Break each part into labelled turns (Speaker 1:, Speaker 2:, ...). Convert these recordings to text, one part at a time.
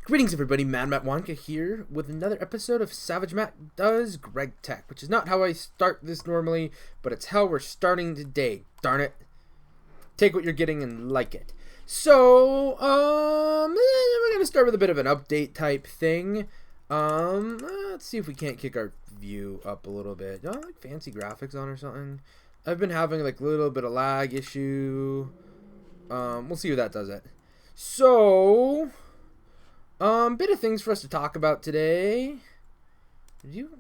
Speaker 1: Greetings everybody, Mad Matt Wonka here with another episode of Savage Matt Does Gregtech, which is not how I start this normally, but it's how we're starting today, darn it. Take what you're getting and like it. So, we're going to start with a bit of an update type thing. Let's see if we can't kick our view up a little bit. Do I like fancy graphics on or something? I've been having like a little bit of lag issue. We'll see if that does it. So, bit of things for us to talk about today. Are you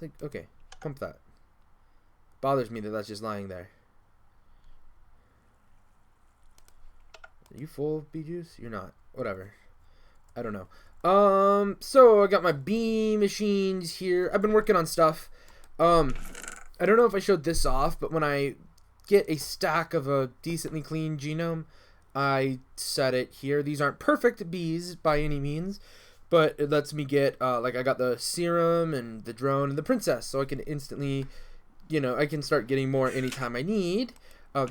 Speaker 1: like, okay, pump that. Bothers me that that's just lying there. Are you full of bee juice? You're not. Whatever. I don't know. So I got my bee machines here. I've been working on stuff. I don't know if I showed this off, but when I get a stack of a decently clean genome, I set it here. These aren't perfect bees by any means, but it lets me get, like I got the serum and the drone and the princess, so I can instantly, I can start getting more anytime I need.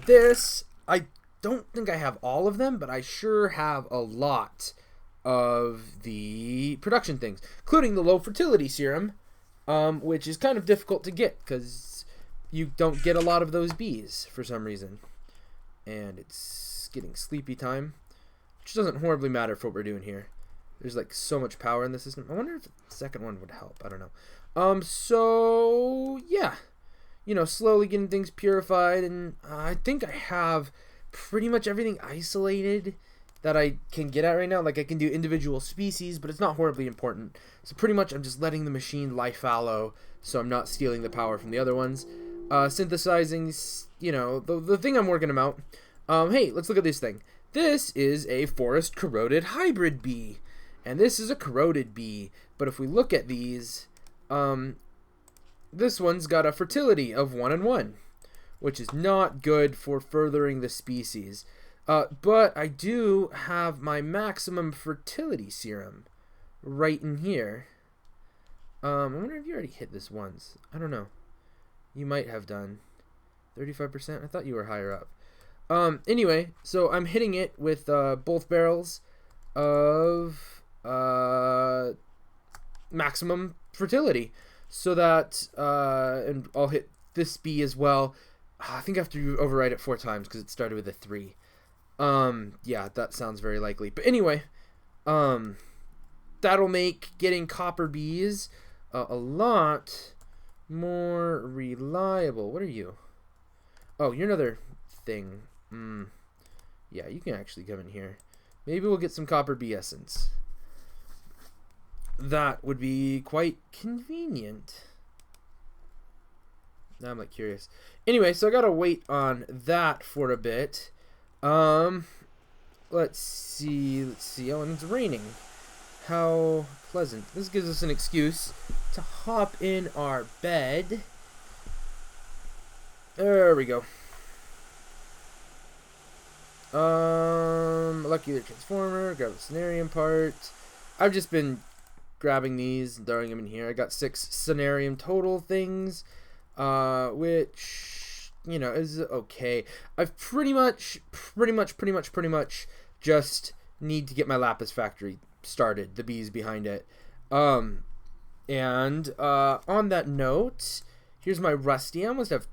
Speaker 1: This, I don't think I have all of them, but I sure have a lot of the production things, including the low fertility serum, which is kind of difficult to get because you don't get a lot of those bees for some reason. And it's getting sleepy time, which doesn't horribly matter for what we're doing here. There's like so much power in the system. I wonder if the second one would help. I don't know. So yeah, slowly getting things purified, and I think I have pretty much everything isolated that I can get at right now. Like I can do individual species, but it's not horribly important. So pretty much I'm just letting the machine lie fallow, so I'm not stealing the power from the other ones. Synthesizing, the thing I'm working them out. Hey, let's look at this thing. This is a forest corroded hybrid bee, and this is a corroded bee. But if we look at these, this one's got a fertility of 1 and 1, which is not good for furthering the species. But I do have my maximum fertility serum right in here. I wonder if you already hit this once. I don't know. You might have done 35%. I thought you were higher up. Anyway, so I'm hitting it with both barrels of maximum fertility, so that and I'll hit this bee as well. I think I have to override it 4 times because it started with a 3. Yeah, that sounds very likely. But anyway, that'll make getting copper bees a lot more reliable. What are you? Oh, you're another thing. Yeah, you can actually come in here. Maybe we'll get some copper bee essence. That would be quite convenient. Now I'm like curious. Anyway, so I gotta wait on that for a bit. Let's see. Oh, and it's raining. How pleasant. This gives us an excuse to hop in our bed. There we go. Molecular transformer, grab the scenarium part. I've just been grabbing these and throwing them in here. I got 6 scenarium total things, which, is okay. I've pretty much just need to get my lapis factory started, the bees behind it. On that note, here's my rusty. I almost have,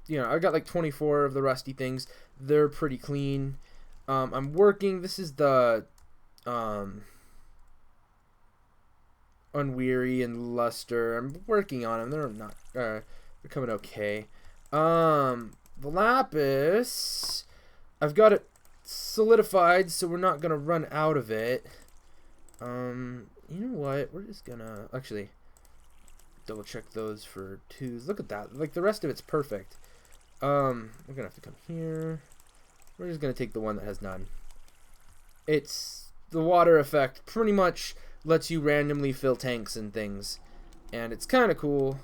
Speaker 1: I got like 24 of the rusty things. They're pretty clean. I'm working. This is the Unweary and Luster. I'm working on them. They're coming okay. The lapis, I've got it solidified, so we're not gonna run out of it. You know what? We're just gonna actually double check those for 2s. Look at that. Like the rest of it's perfect. We're gonna have to come here. We're just gonna take the one that has none. It's the water effect. Pretty much lets you randomly fill tanks and things, and it's kind of cool.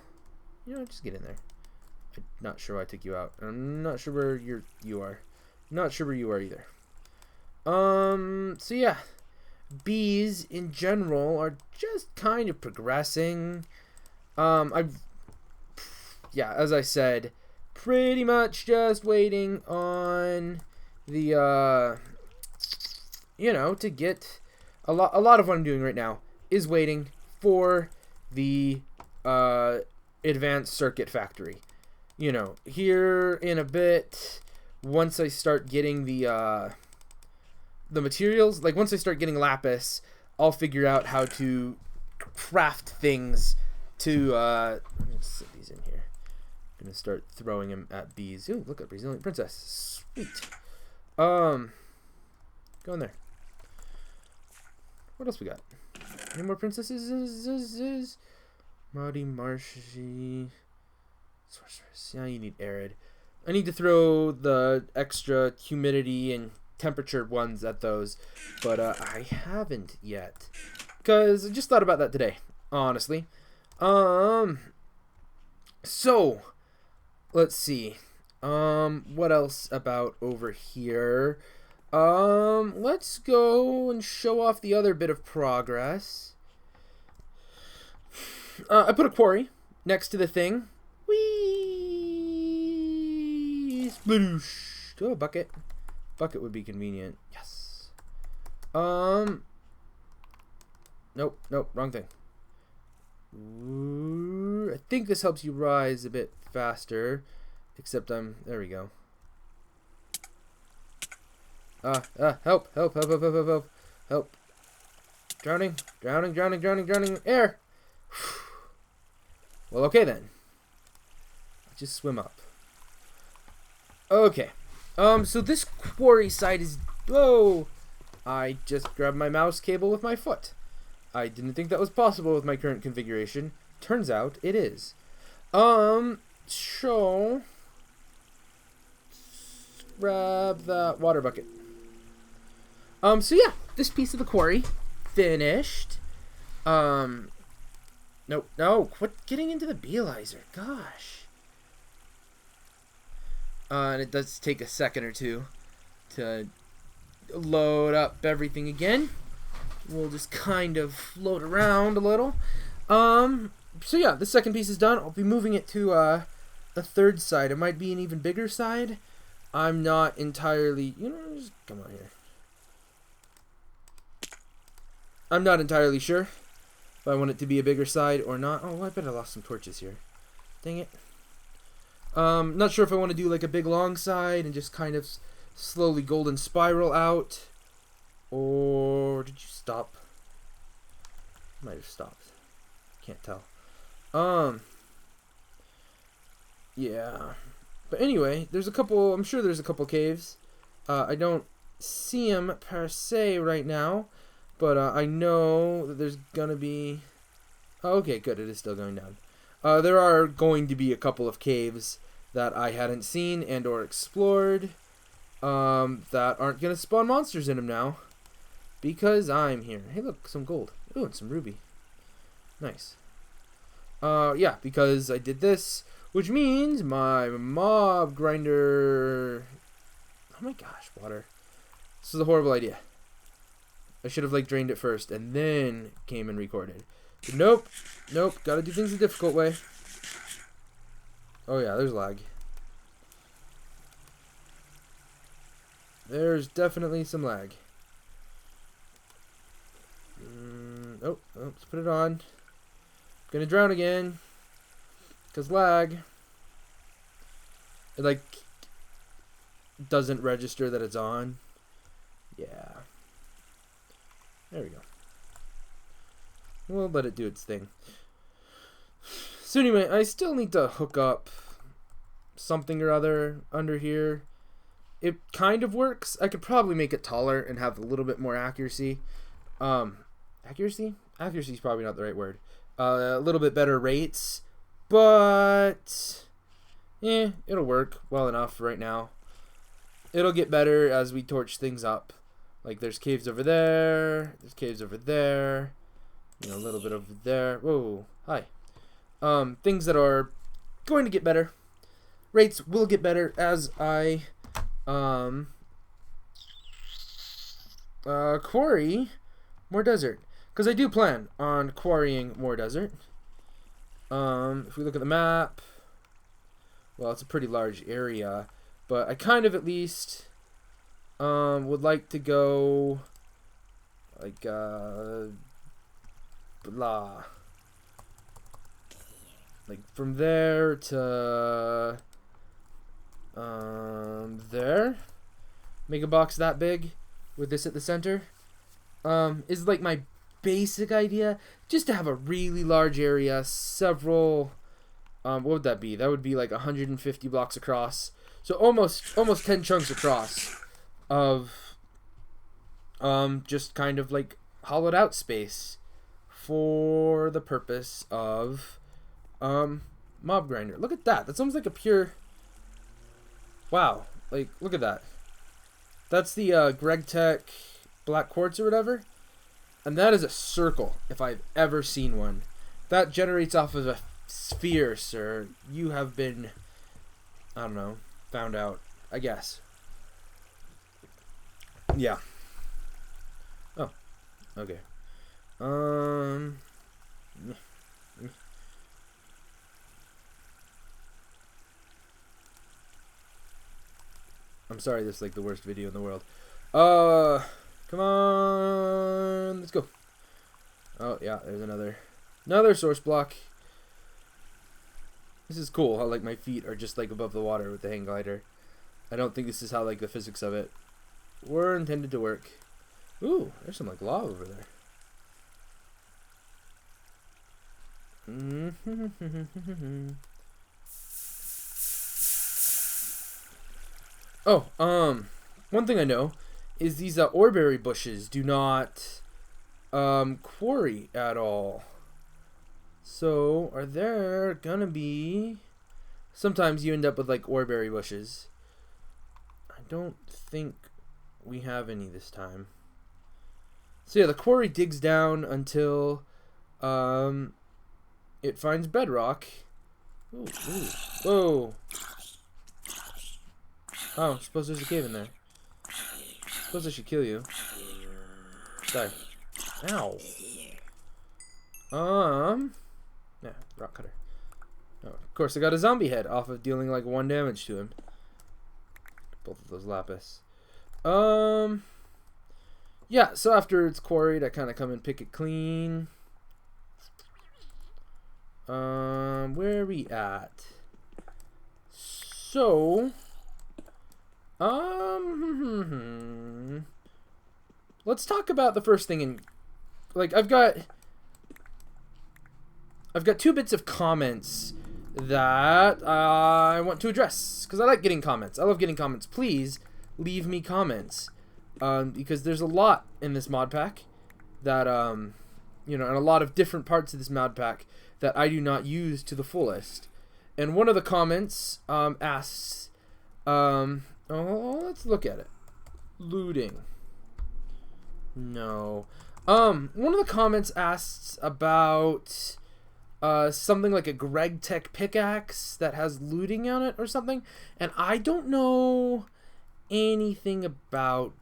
Speaker 1: Just get in there. I'm not sure why I took you out. I'm not sure where you are. Not sure where you are either. So yeah, bees in general are just kind of progressing. Yeah, as I said, pretty much just waiting on the to get a lot of what I'm doing right now is waiting for the advanced circuit factory. You know, here in a bit, once I start getting the materials, like once I start getting lapis, I'll figure out how to craft things to let me set these in here. I'm gonna start throwing them at bees. Ooh, look at Resilient Princess. Sweet. Go in there. What else we got? Any more princesses? Muddy, marshy, sorceress. Yeah, you need arid. I need to throw the extra humidity and temperature ones at those, but I haven't yet, because I just thought about that today, honestly. So let's see. What else about over here? Let's go and show off the other bit of progress. I put a quarry next to the thing. Whee! Sploosh! Oh, a bucket. Bucket would be convenient. Yes. Nope, wrong thing. Ooh, I think this helps you rise a bit faster. Except there we go. Help. Drowning. Air. Well, okay then. Just swim up. Okay. So this quarry side is... Whoa! I just grabbed my mouse cable with my foot. I didn't think that was possible with my current configuration. Turns out it is. So... grab that water bucket. So yeah, this piece of the quarry finished. No, quit getting into the beelizer. Gosh. And it does take a second or two to load up everything again. We'll just kind of float around a little. So yeah, the second piece is done. I'll be moving it to a third side. It might be an even bigger side. I'm not entirely, just come on here. I'm not entirely sure if I want it to be a bigger side or not. Oh, I bet I lost some torches here. Dang it. Not sure if I want to do like a big long side and just kind of slowly golden spiral out. Or did you stop? Might have stopped. Can't tell. Yeah. But anyway, there's a couple, I'm sure there's a couple caves. I don't see them per se right now, but I know that there's gonna be... Oh, okay, good, it is still going down. There are going to be a couple of caves that I hadn't seen and or explored that aren't gonna spawn monsters in them now, because I'm here. Hey look, some gold. Ooh, and some ruby. Nice. Yeah, because I did this, which means my mob grinder... Oh my gosh, water. This is a horrible idea. I should have like drained it first and then came and recorded. But nope, gotta do things the difficult way. Oh yeah, there's lag. There's definitely some lag. Oh, let's put it on. Gonna drown again. Because lag. It like doesn't register that it's on. Yeah. There we go. We'll let it do its thing. So anyway, I still need to hook up something or other under here. It kind of works. I could probably make it taller and have a little bit more accuracy. Accuracy? Accuracy is probably not the right word. A little bit better rates. But, it'll work well enough right now. It'll get better as we torch things up. Like, there's caves over there. There's caves over there. A little bit over there. Whoa, hi. Things that are going to get better. Rates will get better as I, quarry more desert. Because I do plan on quarrying more desert. If we look at the map, well, it's a pretty large area, but I kind of at least would like to go Like, blah. Like, from there to, there. Make a box that big with this at the center. Is like my basic idea. Just to have a really large area, several, what would that be? That would be like 150 blocks across. So almost 10 chunks across of, just kind of like hollowed out space for the purpose of, mob grinder. Look at that. That's almost like a pure, wow. Like, look at that. That's the, Gregtech black quartz or whatever. And that is a circle, if I've ever seen one. That generates off of a sphere, sir. You have been, I don't know, found out, I guess. Yeah. Oh, okay. I'm sorry, this is like the worst video in the world. Come on, let's go. Oh yeah, there's another source block. This is cool how like my feet are just like above the water with the hang glider. I don't think this is how like the physics of it were intended to work. Ooh, there's some like lava over there. Oh, one thing I know is these oreberry bushes do not quarry at all. So are there gonna be, sometimes you end up with like oreberry bushes. I don't think we have any this time. So yeah, the quarry digs down until it finds bedrock. Ooh, ooh. Whoa. Oh, suppose there's a cave in there. Suppose I should kill you. Die. Ow. Yeah, rock cutter. Oh, of course, I got a zombie head off of dealing like 1 damage to him. Both of those lapis. Yeah, so after it's quarried, I kind of come and pick it clean. Where are we at? So, let's talk about the first thing in, like, I've got 2 bits of comments that I want to address, because I like getting comments. I love getting comments. Please leave me comments, because there's a lot in this mod pack that, you know, and a lot of different parts of this mod pack that I do not use to the fullest. And one of the comments asks, oh, let's look at it. Looting. No. One of the comments asks about something like a Gregtech pickaxe that has looting on it or something, and I don't know anything about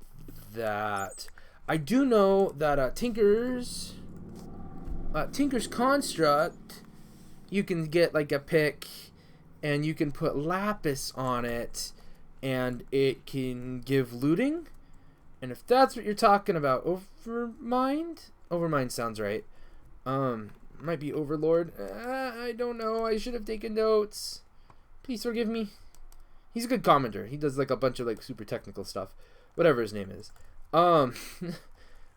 Speaker 1: that. I do know that Tinker's Construct, you can get like a pick and you can put lapis on it and it can give looting. And if that's what you're talking about, Overmind sounds right. Might be Overlord. I don't know. I should have taken notes. Please forgive me. He's a good commenter. He does like a bunch of like super technical stuff. Whatever his name is. I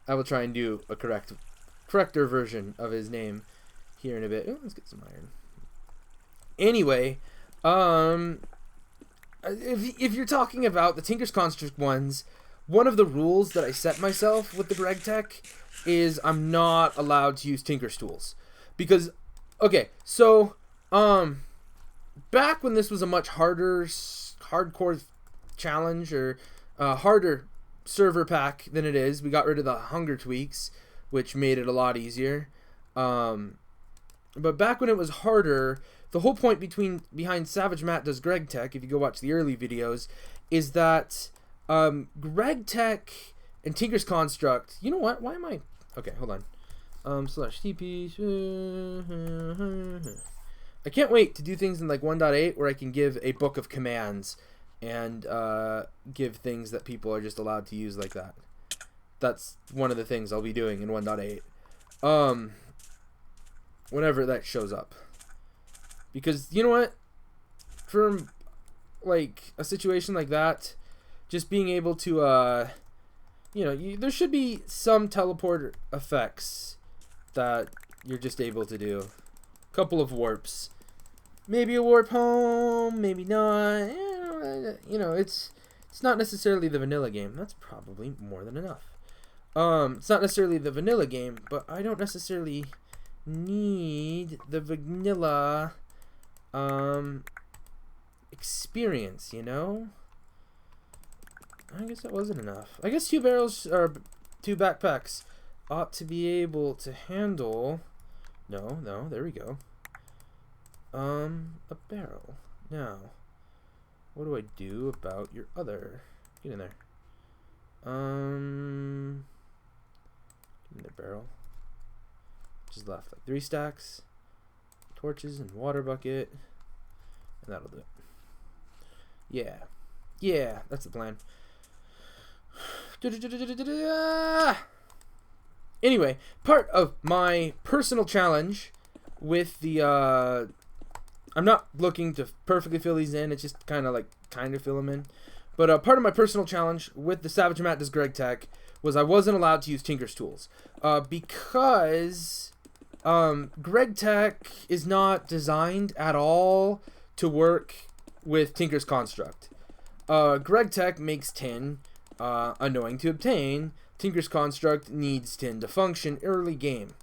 Speaker 1: will try and do a corrector version of his name here in a bit. Ooh, let's get some iron. Anyway, if you're talking about the Tinker's Construct ones, one of the rules that I set myself with the Gregtech is I'm not allowed to use Tinker's tools. Because, okay, so, back when this was a much hardcore challenge, or harder server pack than it is, we got rid of the hunger tweaks, which made it a lot easier. But back when it was harder, the whole point behind Savage Matt Does Gregtech, if you go watch the early videos, is that Gregtech and Tinker's Construct, you know what? Why am I... Okay, hold on. /TP. I can't wait to do things in like 1.8 where I can give a book of commands and give things that people are just allowed to use like that. That's one of the things I'll be doing in 1.8. Whenever that shows up. Because, you know what? For, like, a situation like that, just being able to, you know, there should be some teleport effects that you're just able to do. A couple of warps. Maybe a warp home, maybe not. You know, it's not necessarily the vanilla game. That's probably more than enough. It's not necessarily the vanilla game, but I don't necessarily need the vanilla experience, you know? I guess that wasn't enough. I guess 2 barrels or 2 backpacks ought to be able to handle. No, there we go. A barrel. Now, what do I do about your other? Get in there. Get in the barrel. Just left like 3 stacks, torches and water bucket, and that'll do it. Yeah, that's the plan. Anyway, part of my personal challenge with the I'm not looking to perfectly fill these in. It's just kind of fill them in. But part of my personal challenge with the Savage Matt Does Gregtech was I wasn't allowed to use Tinker's tools because Gregtech is not designed at all to work with Tinker's construct. Gregtech makes tin annoying to obtain. Tinker's construct needs tin to function early game.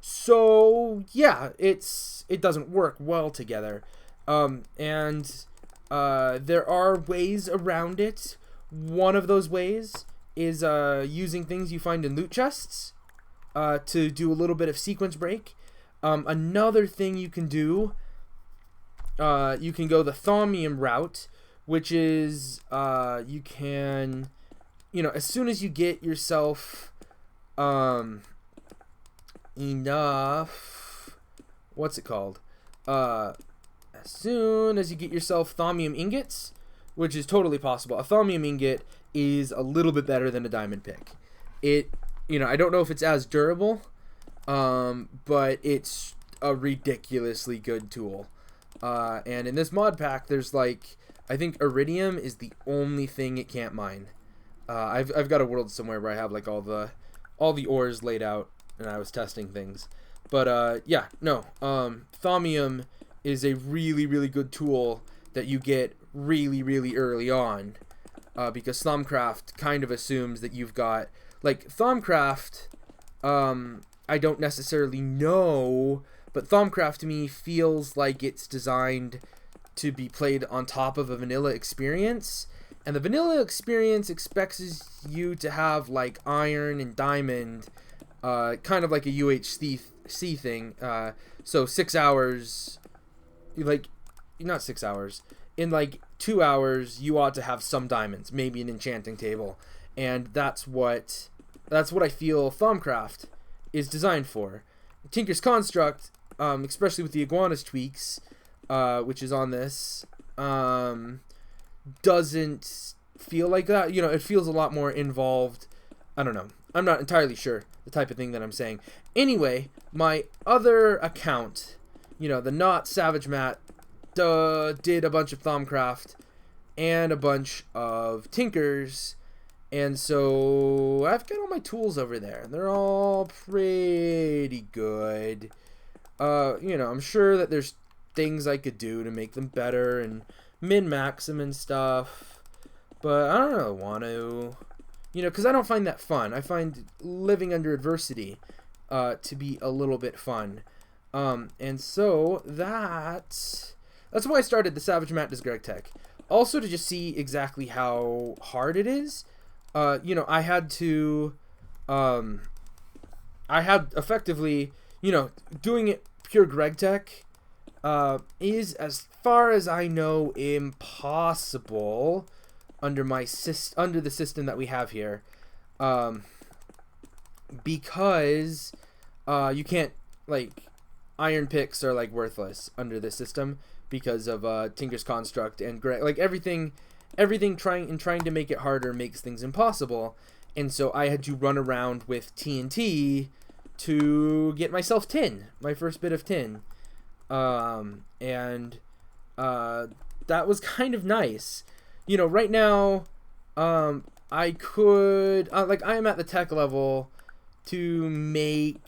Speaker 1: So yeah, it doesn't work well together, and there are ways around it. One of those ways is using things you find in loot chests to do a little bit of sequence break. Another thing you can do, you can go the thaumium route, which is you can, you know, as soon as you get yourself enough, what's it called? As soon as you get yourself thaumium ingots, which is totally possible. A thaumium ingot is a little bit better than a diamond pick. It, you know, I don't know if it's as durable, but it's a ridiculously good tool. And in this mod pack, there's like, I think iridium is the only thing it can't mine. I've got a world somewhere where I have like all the ores laid out, and I was testing things. But yeah, no, thaumium is a really, really good tool that you get really, really early on, because Thaumcraft kind of assumes that you've got, like, Thaumcraft, I don't necessarily know, but Thaumcraft to me feels like it's designed to be played on top of a vanilla experience, and the vanilla experience expects you to have, like, iron and diamond, kind of like a UHC thing, so 6 hours, like, not 6 hours, in like 2 hours you ought to have some diamonds, maybe an enchanting table, and that's what I feel Thaumcraft is designed for. Tinker's Construct, especially with the iguanas tweaks, which is on this, doesn't feel like that. You know, it feels a lot more involved. I don't know. I'm not entirely sure the type of thing that I'm saying. Anyway, my other account, you know, the not Savage Matt, did a bunch of Thaumcraft and a bunch of Tinkers, and so I've got all my tools over there. They're all pretty good. You know, I'm sure that there's things I could do to make them better and min-max them and stuff, but I don't really want to, you know, because I don't find that fun. I find living under adversity to be a little bit fun, and so that's why I started the Savage Matt Does Gregtech. Also to just see exactly how hard it is. You know, I had effectively, you know, doing it pure Gregtech is, as far as I know, impossible under the system that we have here, because you can't, like, iron picks are like worthless under this system because of Tinker's Construct and like everything trying to make it harder makes things impossible. And so I had to run around with TNT to get myself tin, my first bit of tin. And that was kind of nice. You know, right now, I could, like, I am at the tech level to make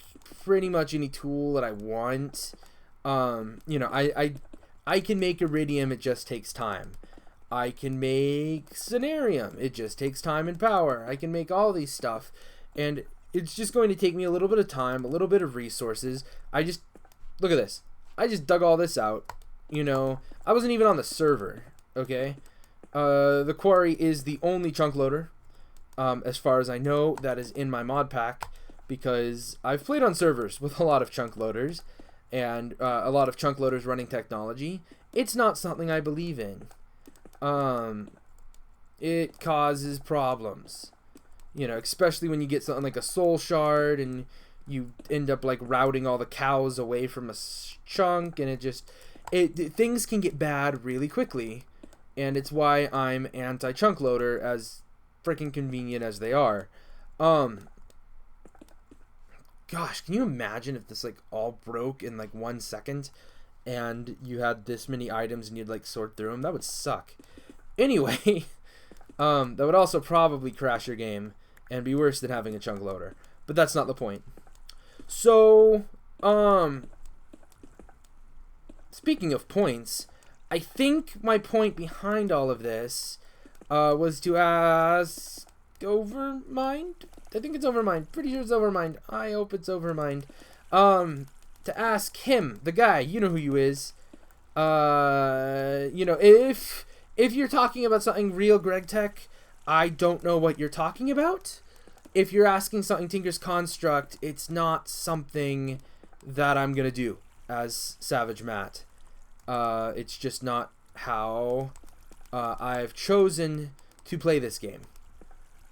Speaker 1: pretty much any tool that I want. You know, I can make iridium, it just takes time. I can make Cenarium, it just takes time and power. I can make all these stuff, and it's just going to take me a little bit of time, a little bit of resources. Look at this. I just dug all this out. You know, I wasn't even on the server, okay? The quarry is the only chunk loader, as far as I know, that is in my mod pack, because I've played on servers with a lot of chunk loaders, and a lot of chunk loaders running technology. It's not something I believe in. It causes problems. You know, especially when you get something like a soul shard and you end up like routing all the cows away from a chunk, and things can get bad really quickly, and it's why I'm anti-chunk loader, as freaking convenient as they are. Gosh, can you imagine if this like all broke in like 1 second and you had this many items and you'd like sort through them? That would suck. Anyway, that would also probably crash your game and be worse than having a chunk loader, but that's not the point. So, speaking of points, I think my point behind all of this was to ask Overmind. I think it's Overmind. Pretty sure it's Overmind. I hope it's Overmind. To ask him, the guy, you know who you is. You know, if you're talking about something real Gregtech, I don't know what you're talking about. If you're asking something Tinker's Construct, it's not something that I'm gonna do as Savage Matt. It's just not how I've chosen to play this game.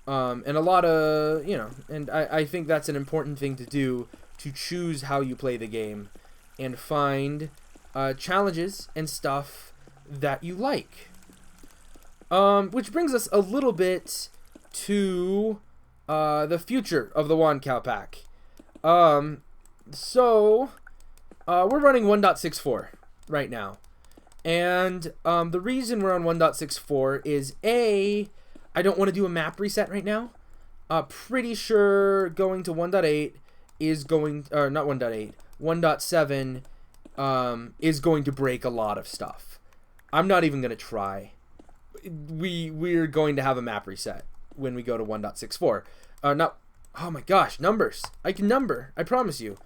Speaker 1: And a lot of, you know, and I think that's an important thing to do, to choose how you play the game and find challenges and stuff that you like. Which brings us a little bit to the future of the Wand Cow Pack. So we're running 1.64 right now. And the reason we're on 1.64 is I don't want to do a map reset right now. Pretty sure going to 1.8 is going, or not 1.8, 1.7 is going to break a lot of stuff. I'm not even going to try. We're going to have a map reset when we go to 1.64. Oh my gosh, numbers. I can number, I promise you.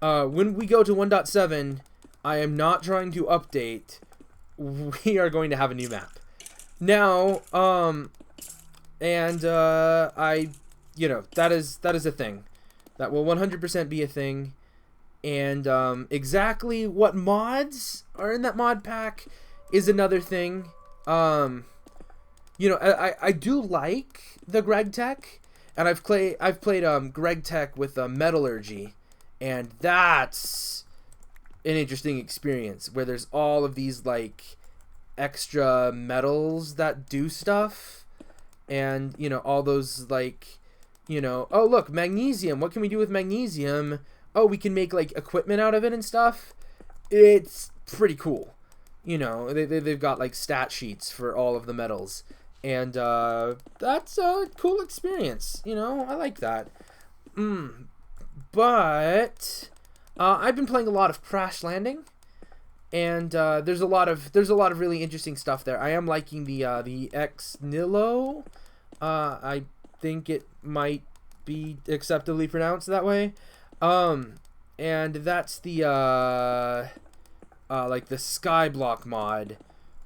Speaker 1: When we go to 1.7, I am not trying to update. We are going to have a new map. Now, you know, that is a thing. That will 100% be a thing. And exactly what mods are in that mod pack is another thing. You know, I do like the Gregtech, and I've played Gregtech with metallurgy, and that's an interesting experience where there's all of these like extra metals that do stuff, and you know, all those like, you know, oh look, magnesium, what can we do with magnesium? Oh, we can make like equipment out of it and stuff. It's pretty cool. You know, they've got like stat sheets for all of the metals, and that's a cool experience. You know, I like that. But I've been playing a lot of Crash Landing, and there's a lot of really interesting stuff there. I am liking the Ex Nihilo. I think it might be acceptably pronounced that way. And that's the like the Skyblock mod,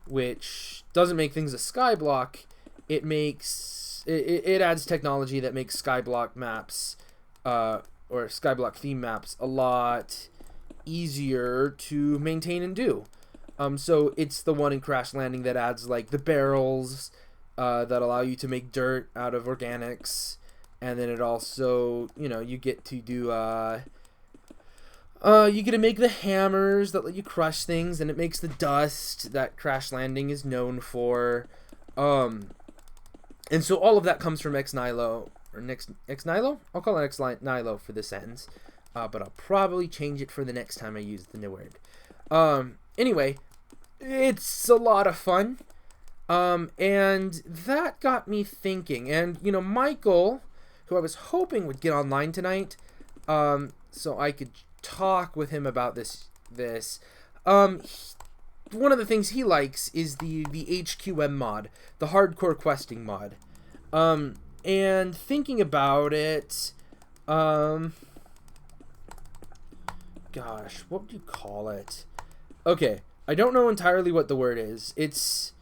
Speaker 1: which doesn't make things a Skyblock. It makes it adds technology that makes Skyblock maps or Skyblock theme maps a lot easier to maintain and do. So it's the one in Crash Landing that adds like the barrels that allow you to make dirt out of organics, and then it also, you know, you get to do you get to make the hammers that let you crush things, and it makes the dust that Crash Landing is known for. And so all of that comes from Ex Nihilo. or X Nilo. I'll call it X Nilo for this sentence, but I'll probably change it for the next time I use the new word. Anyway, it's a lot of fun, and that got me thinking. And Michael, who I was hoping would get online tonight, so I could talk with him about this. One of the things he likes is the HQM mod, the hardcore questing mod. And thinking about it, gosh, what would you call it? Okay, I don't know entirely what the word is. It's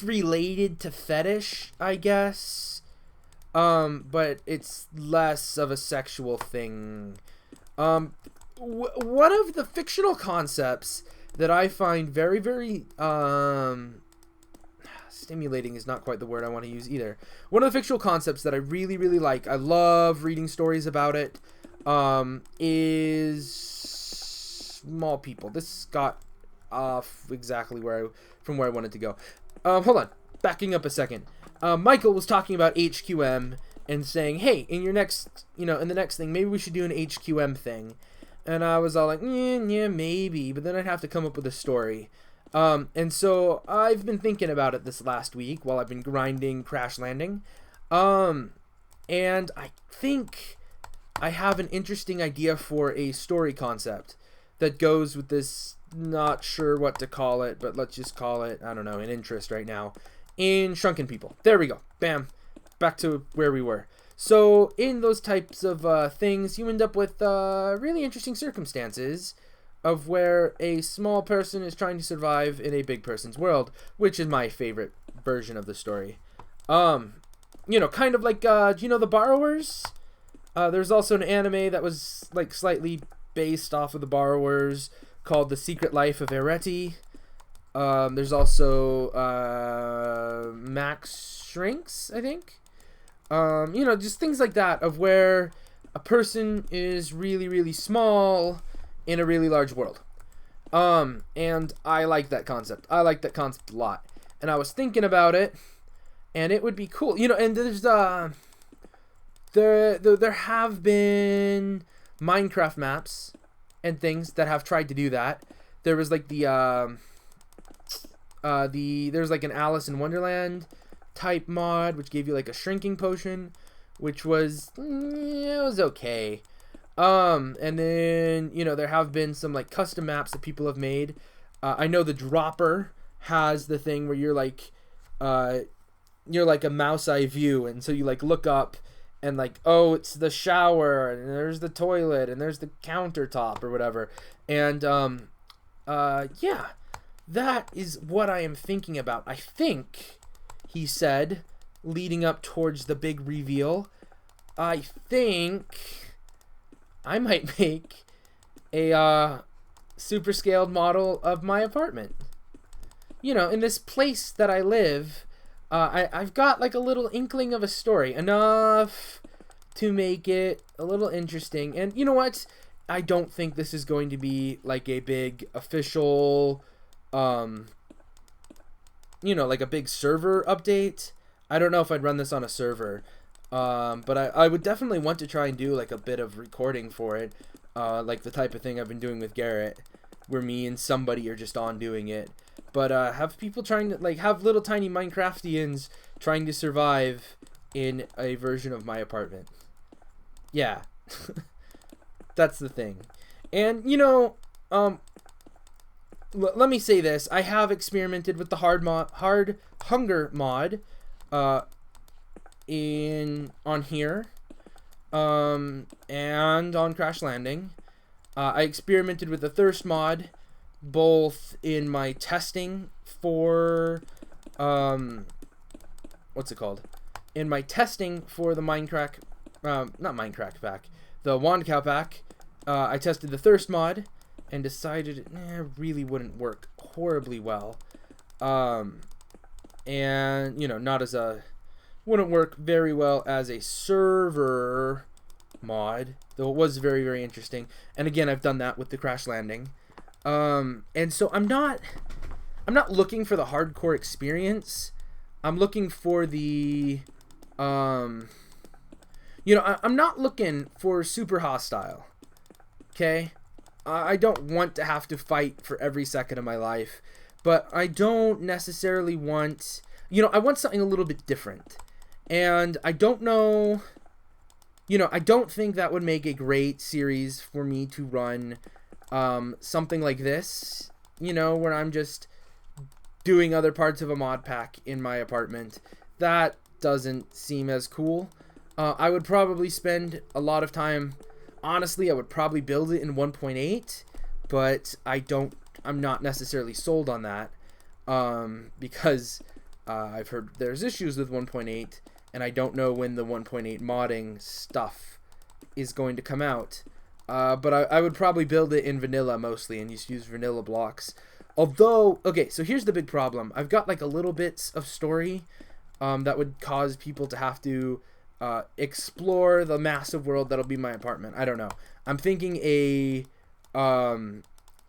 Speaker 1: related to fetish, I guess. But it's less of a sexual thing. One of the fictional concepts that I find very, very, stimulating is not quite the word I want to use either. One of the fictional concepts that I really, really like, I love reading stories about it, is small people. This got off exactly from where I wanted to go. Hold on, backing up a second. Michael was talking about HQM and saying, hey, in the next thing, maybe we should do an HQM thing. And I was all like, yeah, maybe, but then I'd have to come up with a story. And so I've been thinking about it this last week while I've been grinding Crash Landing. And I think I have an interesting idea for a story concept that goes with this, not sure what to call it, but let's just call it, I don't know, an interest right now, in Shrunken People. There we go. Bam. Back to where we were. So in those types of things, you end up with really interesting circumstances of where a small person is trying to survive in a big person's world, which is my favorite version of the story. Kind of like, do you know The Borrowers? There's also an anime that was like slightly based off of The Borrowers called The Secret Life of Arete. There's also Max Shrinks, I think. Just things like that, of where a person is really, really small in a really large world. And I like that concept. I like that concept a lot. And I was thinking about it, and it would be cool. And there's there have been Minecraft maps and things that have tried to do that. There was like there's like an Alice in Wonderland type mod, which gave you like a shrinking potion, which was, it was okay. And then, there have been some like custom maps that people have made. I know the Dropper has the thing where you're like a mouse eye view, and so you like look up and like, oh, it's the shower, and there's the toilet, and there's the countertop or whatever. And yeah, that is what I am thinking about. I think, he said, leading up towards the big reveal, I think I might make a super scaled model of my apartment. In this place that I live, I've got like a little inkling of a story, enough to make it a little interesting. And you know what? I don't think this is going to be like a big official, like a big server update. I don't know if I'd run this on a server. But I would definitely want to try and do like a bit of recording for it, like the type of thing I've been doing with Garrett, where me and somebody are just on doing it. But have people trying to like have little tiny Minecraftians trying to survive in a version of my apartment. Yeah, that's the thing. And let me say this: I have experimented with the hard hunger mod. On here, and on Crash Landing. I experimented with the thirst mod, both in my testing for, what's it called? In my testing for the Minecraft, not Minecraft pack, the Wand Cow pack. I tested the thirst mod and decided it really wouldn't work horribly well. And wouldn't work very well as a server mod, though it was very, very interesting. And again, I've done that with the Crash Landing. And so I'm not looking for the hardcore experience. I'm looking for the, you know, I'm not looking for super hostile, okay? I don't want to have to fight for every second of my life, but I don't necessarily want, you know, I want something a little bit different. And I don't know, you know, I don't think that would make a great series for me to run something like this, you know, where I'm just doing other parts of a mod pack in my apartment. That doesn't seem as cool. I would probably spend a lot of time, honestly, I would probably build it in 1.8, but I'm not necessarily sold on that, because I've heard there's issues with 1.8, and I don't know when the 1.8 modding stuff is going to come out. But I would probably build it in vanilla mostly and just use vanilla blocks. Although, okay, so here's the big problem. I've got like a little bits of story that would cause people to have to explore the massive world that'll be my apartment. I don't know. I'm thinking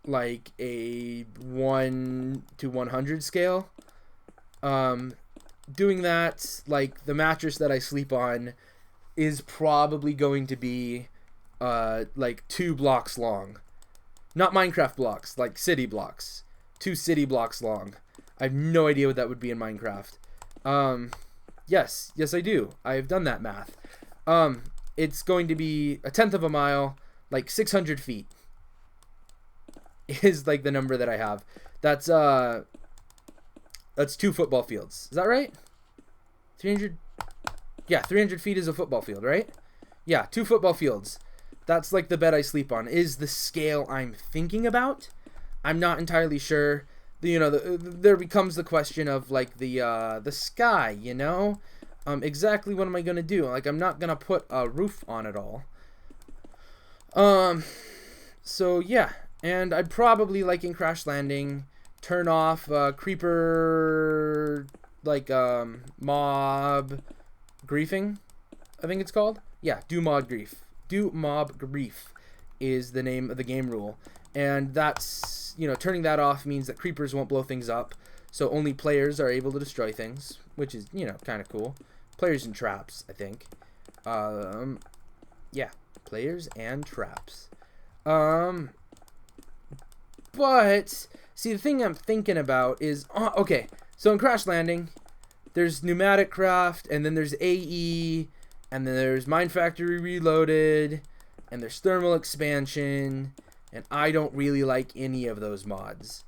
Speaker 1: like a 1 to 100 scale. Doing that, like the mattress that I sleep on is probably going to be like 2 blocks long. Not Minecraft blocks, like city blocks. 2 city blocks long. I have no idea what that would be in Minecraft. Yes, I do. I've done that math. It's going to be 1/10 of a mile, like 600 feet is like the number that I have. That's 2 football fields. Is that right? 300? Yeah, 300 feet is a football field, right? Yeah, 2 football fields. That's like the bed I sleep on. Is the scale I'm thinking about? I'm not entirely sure. You know, there becomes the question of like the sky. You know, exactly what am I gonna do? Like, I'm not gonna put a roof on it all. So yeah, and I'd probably, like in Crash Landing, turn off creeper, like mob griefing, I think it's called. Yeah, do mob grief is the name of the game rule. And that's, you know, turning that off means that creepers won't blow things up, so only players are able to destroy things, which is, you know, kind of cool. Players and traps, I think. Yeah, players and traps. But see, the thing I'm thinking about is, okay, so in Crash Landing, there's pneumatic craft, and then there's AE, and then there's Mine Factory Reloaded, and there's thermal expansion, and I don't really like any of those mods.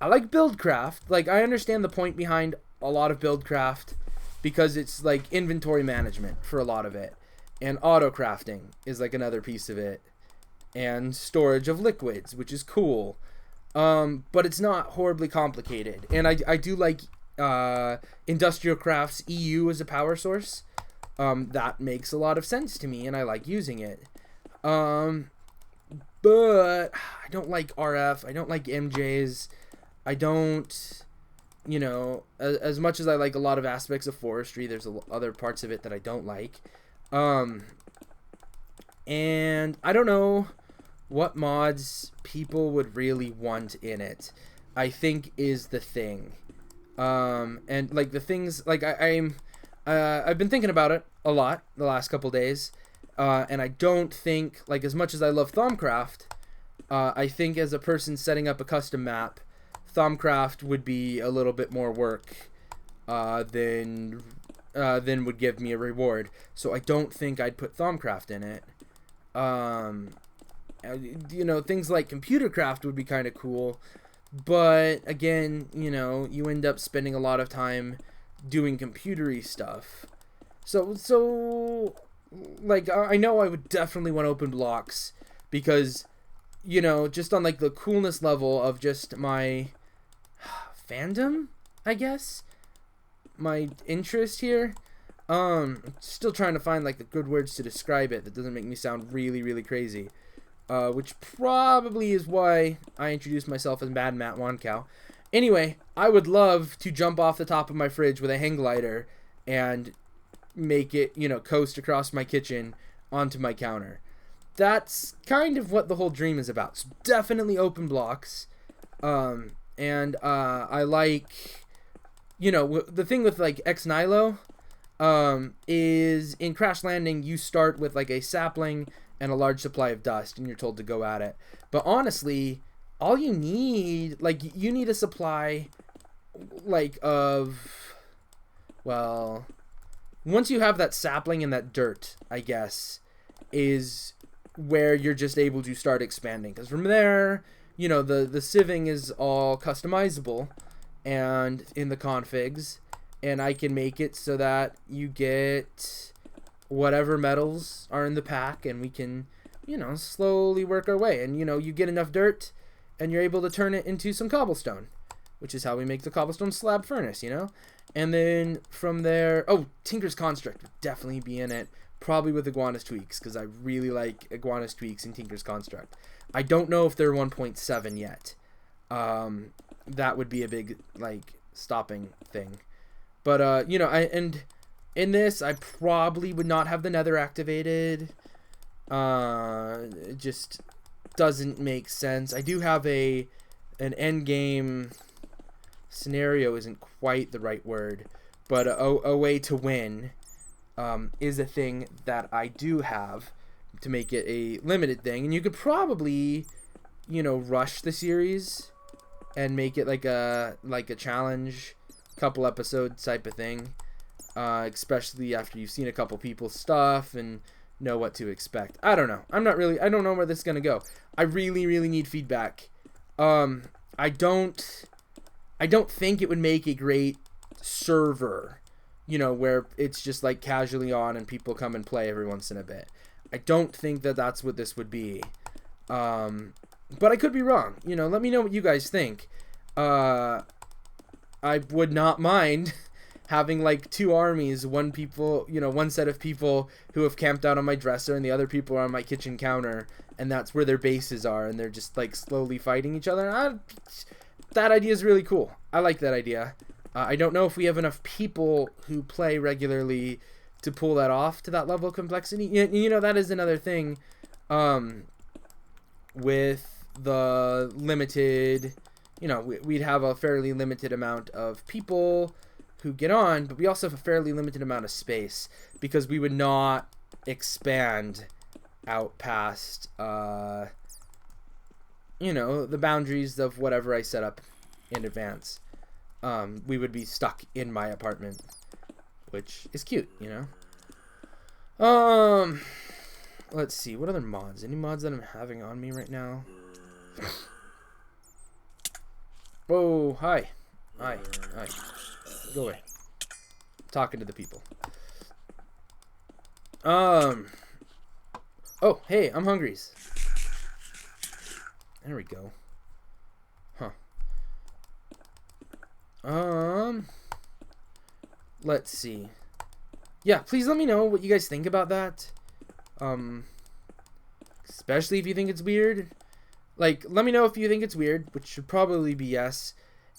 Speaker 1: I like Buildcraft. Like, I understand the point behind a lot of Buildcraft, because it's like inventory management for a lot of it, and auto crafting is like another piece of it, and storage of liquids, which is cool. But it's not horribly complicated, and I do like Industrial Crafts EU as a power source. That makes a lot of sense to me, and I like using it. But I don't like RF. I don't like MJs. I don't, you know, as much as I like a lot of aspects of forestry, there's other parts of it that I don't like. And I don't know what mods people would really want in it, I think, is the thing. And like the things, like I've been thinking about it a lot the last couple days. And I don't think, like, as much as I love Thaumcraft, I think as a person setting up a custom map, Thaumcraft would be a little bit more work than would give me a reward. So I don't think I'd put Thaumcraft in it. You know, things like computer craft would be kind of cool, but again, you know, you end up spending a lot of time doing computery stuff. So like, I know I would definitely want open blocks, because, you know, just on like the coolness level of just my fandom, I guess, my interest here. Still trying to find like the good words to describe it that doesn't make me sound really, really crazy. Which probably is why I introduced myself as Mad Matt Wankow. Anyway, I would love to jump off the top of my fridge with a hang glider and make it, you know, coast across my kitchen onto my counter. That's kind of what the whole dream is about. So definitely open blocks. And I like, the thing with like Ex Nihilo is in Crash Landing you start with like a sapling and a large supply of dust, and you're told to go at it. But honestly, all you need, like, you need a supply, like, of, well, once you have that sapling and that dirt, I guess, is where you're just able to start expanding. Because from there, the sieving is all customizable and in the configs, and I can make it so that you get whatever metals are in the pack, and we can, slowly work our way. And, you get enough dirt, and you're able to turn it into some cobblestone, which is how we make the cobblestone slab furnace, And then from there, Tinker's Construct would definitely be in it, probably with Iguana's Tweaks, because I really like Iguana's Tweaks and Tinker's Construct. I don't know if they're 1.7 yet. That would be a big, like, stopping thing. But, in this, I probably would not have the nether activated. It just doesn't make sense. I do have an end game scenario isn't quite the right word, but a way to win is a thing that I do have to make it a limited thing. And you could probably, rush the series and make it like a challenge, couple episodes type of thing. Especially after you've seen a couple people's stuff and know what to expect. I don't know. I don't know where this is going to go. I really, really need feedback. I don't think it would make a great server, where it's just like casually on and people come and play every once in a bit. I don't think that that's what this would be. But I could be wrong. Let me know what you guys think. I would not mind having like two armies, one set of people who have camped out on my dresser and the other people are on my kitchen counter, and that's where their bases are, and they're just like slowly fighting each other. That idea is really cool. I like that idea. I don't know if we have enough people who play regularly to pull that off to that level of complexity. That is another thing with the limited, we'd have a fairly limited amount of people who get on, but we also have a fairly limited amount of space because we would not expand out past, the boundaries of whatever I set up in advance. We would be stuck in my apartment, which is cute, Let's see, what other mods? Any mods that I'm having on me right now? Whoa, hi. Hi. Go away. I'm talking to the people. Oh, hey, I'm hungries. There we go. Let's see. Yeah, please let me know what you guys think about that. Especially if you think it's weird. Like, let me know if you think it's weird, which should probably be yes.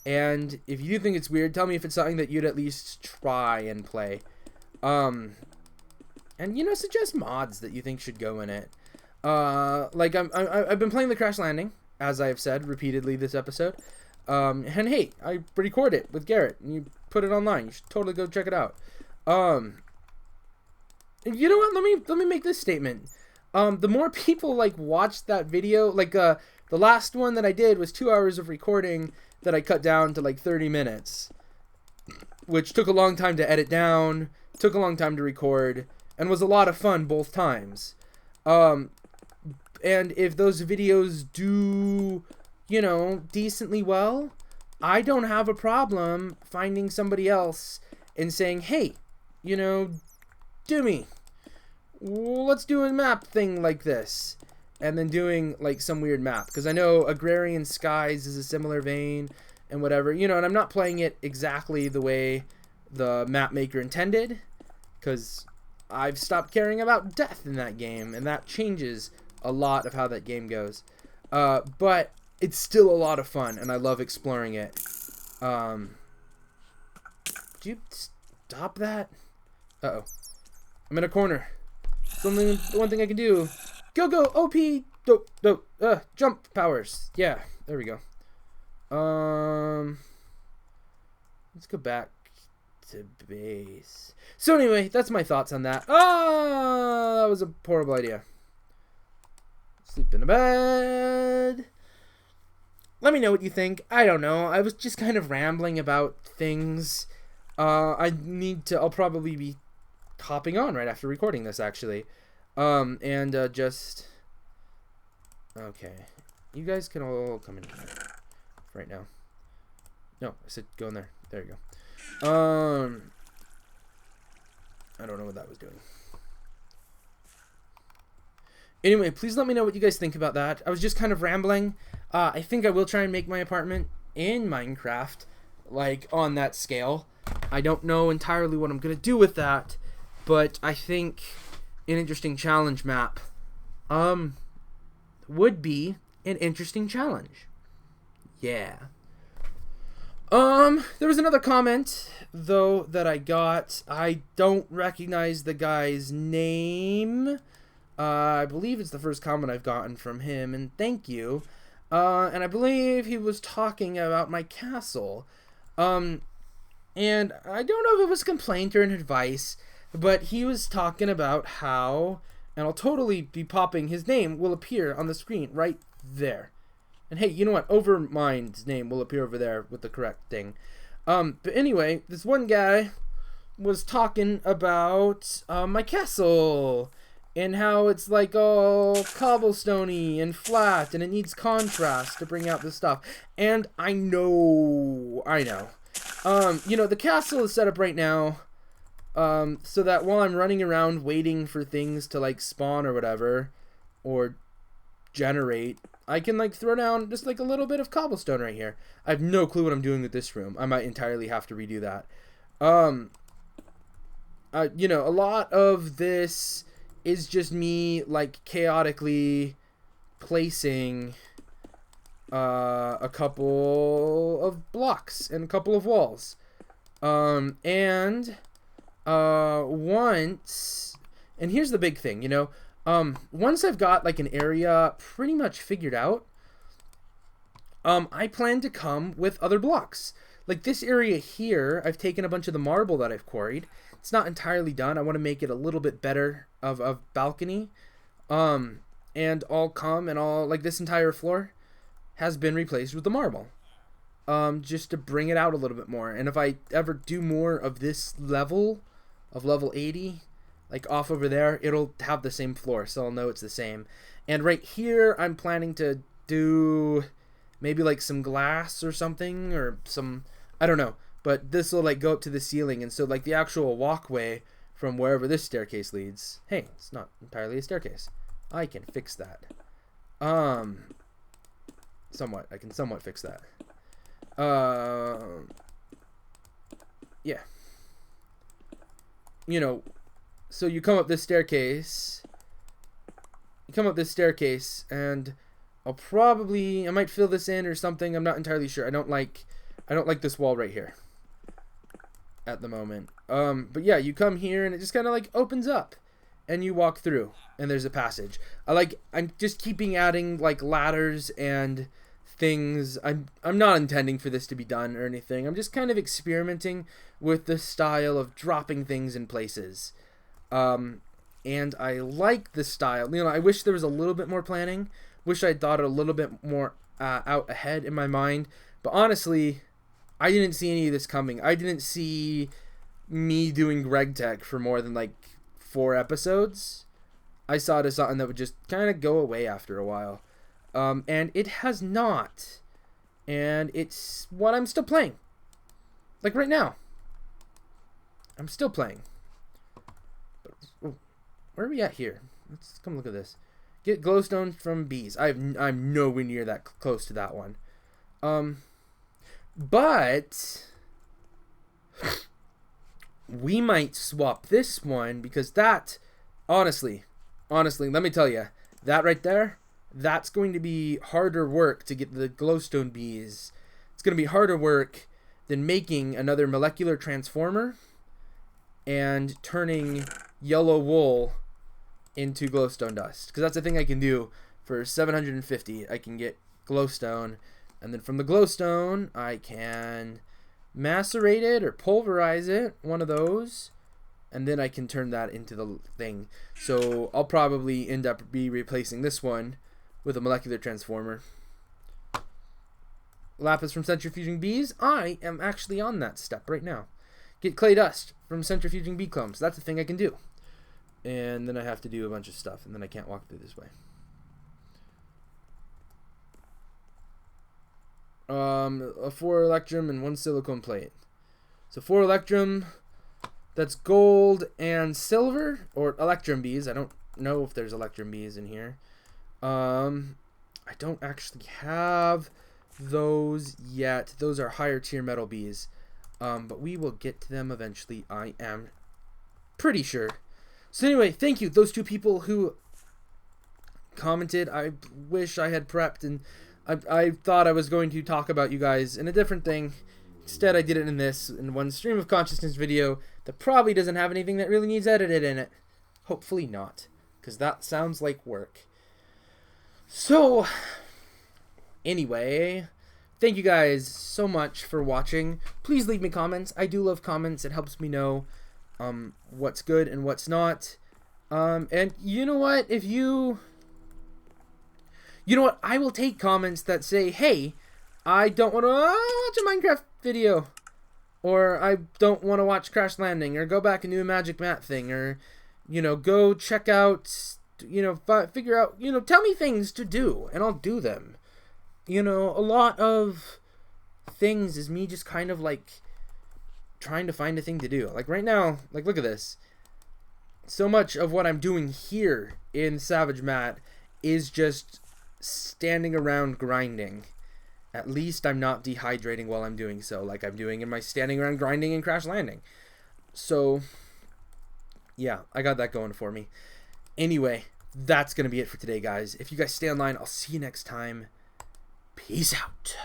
Speaker 1: And if you do think it's weird, tell me if it's something that you'd at least try and play. And, suggest mods that you think should go in it. Like, I've been playing the Crash Landing, as I've said repeatedly this episode. And hey, I record it with Garrett, and you put it online. You should totally go check it out. You know what? Let me make this statement. The more people like watch that video, like the last one that I did was 2 hours of recording that I cut down to like 30 minutes, which took a long time to edit down, took a long time to record, and was a lot of fun both times. And if those videos do, decently well, I don't have a problem finding somebody else and saying, hey, do me. Let's do a map thing like this. And then doing like some weird map. Because I know Agrarian Skies is a similar vein and whatever. And I'm not playing it exactly the way the map maker intended. Because I've stopped caring about death in that game. And that changes a lot of how that game goes. But it's still a lot of fun. And I love exploring it. Do you stop that? Uh-oh. I'm in a corner. It's only the one thing I can do. Go, OP! Jump powers. Yeah, there we go. Let's go back to base. So anyway, that's my thoughts on that. Oh, that was a horrible idea. Sleep in a bed. Let me know what you think. I don't know. I was just kind of rambling about things. I'll probably be hopping on right after recording this, actually. Just... Okay. You guys can all come in here right now. No, I said go in there. There you go. I don't know what that was doing. Anyway, please let me know what you guys think about that. I was just kind of rambling. I think I will try and make my apartment in Minecraft, like, on that scale. I don't know entirely what I'm going to do with that, but I think an interesting challenge map would be an interesting challenge. Yeah. There was another comment, though, that I got. I don't recognize the guy's name. I believe it's the first comment I've gotten from him, and thank you. And I believe he was talking about my castle. And I don't know if it was a complaint or an advice, but he was talking about how, and I'll totally be popping, his name will appear on the screen right there. And hey, you know what? Overmind's name will appear over there with the correct thing. But anyway, this one guy was talking about my castle and how it's like all cobblestoney and flat and it needs contrast to bring out the stuff. And I know. You know, the castle is set up right now so that while I'm running around waiting for things to like spawn or whatever, or generate, I can like throw down just like a little bit of cobblestone right here. I have no clue what I'm doing with this room. I might entirely have to redo that. You know, a lot of this is just me like chaotically placing a couple of blocks and a couple of walls. Once, and here's the big thing, you know, once I've got like an area pretty much figured out, I plan to come with other blocks. Like this area here, I've taken a bunch of the marble that I've quarried. It's not entirely done. I want to make it a little bit better of balcony. And I'll come and I'll, like this entire floor has been replaced with the marble. Just to bring it out a little bit more. And if I ever do more of this level, of level 80, like off over there, it'll have the same floor, so I'll know it's the same. And right here, I'm planning to do maybe like some glass or something, or some, I don't know. But this will like go up to the ceiling, and so like the actual walkway from wherever this staircase leads, hey, it's not entirely a staircase. I can fix that. Somewhat. I can somewhat fix that. Yeah. You know, so you come up this staircase. And I'll probably, I might fill this in or something. I'm not entirely sure. I don't like this wall right here at the moment. But yeah, you come here and it just kind of like opens up and you walk through and there's a passage. I'm just keeping adding like ladders and things. I'm not intending for this to be done or anything. I'm just kind of experimenting with the style of dropping things in places. And I like the style. You know, I wish there was a little bit more planning. Wish I'd thought it a little bit more out ahead in my mind. But honestly, I didn't see any of this coming. I didn't see me doing Gregtech for more than like 4 episodes. I saw it as something that would just kind of go away after a while. And it has not. And it's what I'm still playing. Like right now. I'm still playing. But, oh, where are we at here? Let's come look at this. Get glowstone from bees. I'm nowhere near that close to that one. But we might swap this one because that, honestly, let me tell you, that right there, that's going to be harder work to get the glowstone bees. It's going to be harder work than making another molecular transformer and turning yellow wool into glowstone dust. Because that's the thing I can do for 750. I can get glowstone, and then from the glowstone, I can macerate it or pulverize it, one of those, and then I can turn that into the thing. So I'll probably end up replacing this one with a molecular transformer. Lapis from centrifuging bees. I am actually on that step right now. Get clay dust from centrifuging bee clumps. That's a thing I can do. And then I have to do a bunch of stuff, and then I can't walk through this way. A 4 electrum and 1 silicone plate. So 4 electrum, that's gold and silver, or electrum bees. I don't know if there's electrum bees in here. I don't actually have those yet. Those are higher tier metal bees. But we will get to them eventually, I am pretty sure. So anyway, thank you, those 2 people who commented. I wish I had prepped, and I thought I was going to talk about you guys in a different thing. Instead, I did it in one stream of consciousness video that probably doesn't have anything that really needs edited in it. Hopefully not, because that sounds like work. So, anyway, thank you guys so much for watching. Please leave me comments. I do love comments. It helps me know what's good and what's not. And you know what? You know what? I will take comments that say, hey, I don't want to watch a Minecraft video. Or I don't want to watch Crash Landing. Or go back and do a Magic Mat thing. Or, you know, go check out, you know, figure out, you know, tell me things to do. And I'll do them. You know, a lot of things is me just kind of like trying to find a thing to do. Like right now, like look at this. So much of what I'm doing here in Savage Mat is just standing around grinding. At least I'm not dehydrating while I'm doing so, like I'm doing in my standing around grinding and Crash Landing. So, yeah, I got that going for me. Anyway, that's going to be it for today, guys. If you guys stay online, I'll see you next time. Peace out.